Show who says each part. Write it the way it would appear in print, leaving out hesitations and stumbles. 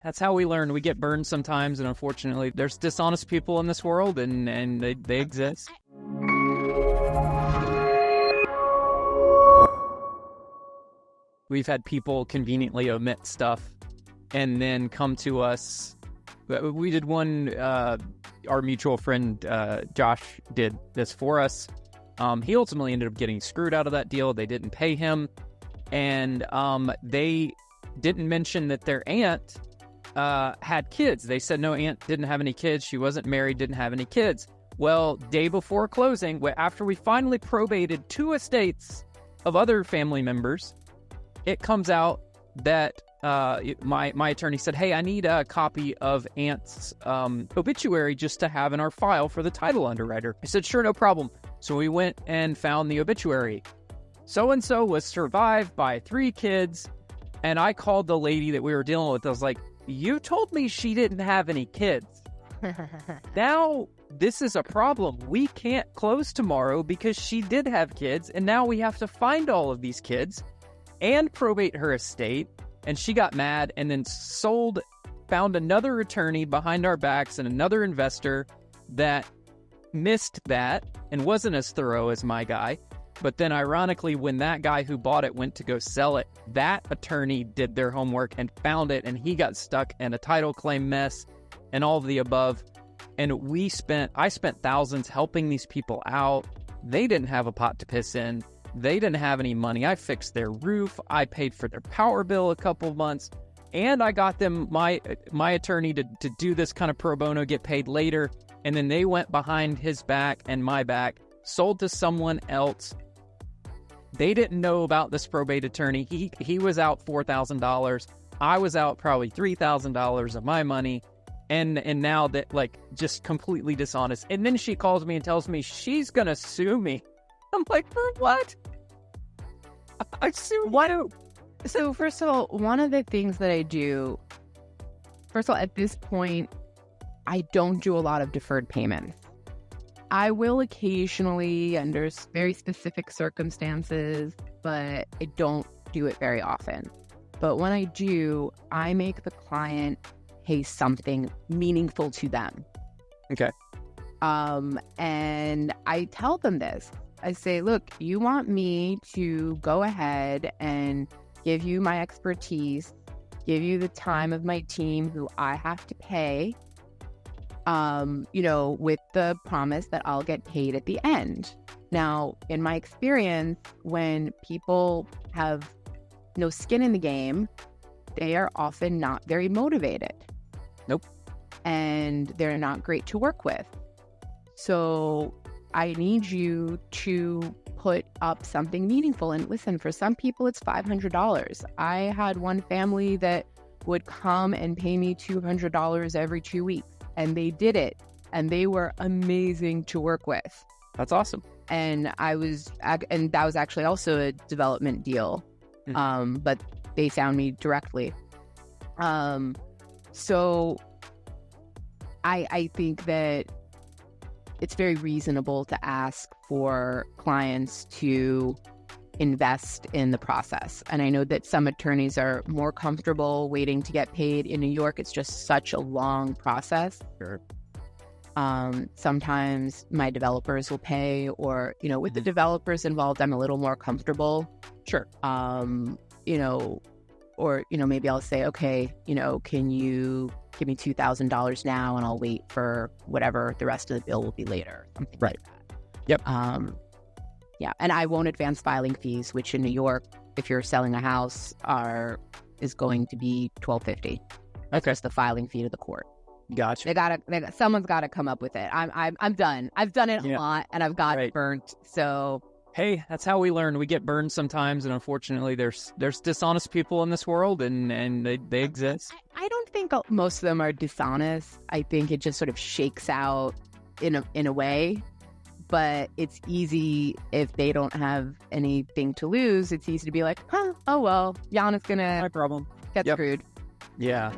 Speaker 1: That's how we learn. We get burned sometimes, and unfortunately, there's dishonest people in this world, and they exist. We've had people conveniently omit stuff and then come to us. We did one, our mutual friend Josh did this for us. He ultimately ended up getting screwed out of that deal. They didn't pay him, and they didn't mention that their aunt had kids. They said no, aunt didn't have any kids. She wasn't married, didn't have any kids. Well, day before closing, after we finally probated 2 estates of other family members, it comes out that my attorney said, hey, I need a copy of aunt's obituary just to have in our file for the title underwriter. I said, sure, no problem. So we went and found the obituary. So-and-so was survived by 3 kids. And I called the lady that we were dealing with. I was like, you told me she didn't have any kids. Now this is a problem. We can't close tomorrow because she did have kids. And now we have to find all of these kids and probate her estate. And she got mad and then found another attorney behind our backs and another investor that missed that and wasn't as thorough as my guy. But then ironically, when that guy who bought it went to go sell it, that attorney did their homework and found it, and he got stuck in a title claim mess and all of the above. And I spent thousands helping these people out. They didn't have a pot to piss in. They didn't have any money. I fixed their roof. I paid for their power bill a couple months. And I got them, my attorney, to do this kind of pro bono, get paid later. And then they went behind his back and my back, sold to someone else. They didn't know about this probate attorney. He was out $4,000. I was out probably $3,000 of my money. And now that, like, just completely dishonest. And then she calls me and tells me she's going to sue me. I'm like, for what? I sue you.
Speaker 2: So first of all, one of the things that I do, first of all, at this point, I don't do a lot of deferred payments. I will occasionally under very specific circumstances, but I don't do it very often. But when I do, I make the client pay something meaningful to them.
Speaker 1: Okay.
Speaker 2: And I tell them this. I say, look, you want me to go ahead and give you my expertise, give you the time of my team who I have to pay, with the promise that I'll get paid at the end. Now, in my experience, when people have no skin in the game, they are often not very motivated.
Speaker 1: Nope.
Speaker 2: And they're not great to work with. So I need you to put up something meaningful. And listen, for some people, it's $500. I had one family that would come and pay me $200 every 2 weeks. And they did it. And they were amazing to work with.
Speaker 1: That's awesome.
Speaker 2: And that was actually also a development deal. Mm-hmm. But they found me directly. So I think that it's very reasonable to ask for clients to invest in the process. And I know that some attorneys are more comfortable waiting to get paid. In New York, it's just such a long process.
Speaker 1: Sure.
Speaker 2: Sometimes my developers will pay, or, with the developers involved, I'm a little more comfortable.
Speaker 1: Sure.
Speaker 2: Maybe I'll say, okay, can you give me $2,000 now and I'll wait for whatever the rest of the bill will be later. Something
Speaker 1: right.
Speaker 2: Like that.
Speaker 1: Yep.
Speaker 2: Yeah. And I won't advance filing fees, which in New York, if you're selling a house, is going to be $1,250. That's just the filing fee to the court.
Speaker 1: Gotcha.
Speaker 2: Someone's got to come up with it. I'm done. I've done it a lot, and I've got burnt. So
Speaker 1: hey, that's how we learn. We get burned sometimes, and unfortunately, there's dishonest people in this world, and they exist.
Speaker 2: I don't think most of them are dishonest. I think it just sort of shakes out in a way. But it's easy if they don't have anything to lose. It's easy to be like, oh well, Jan is gonna
Speaker 1: no problem.
Speaker 2: Get screwed.
Speaker 1: Yeah.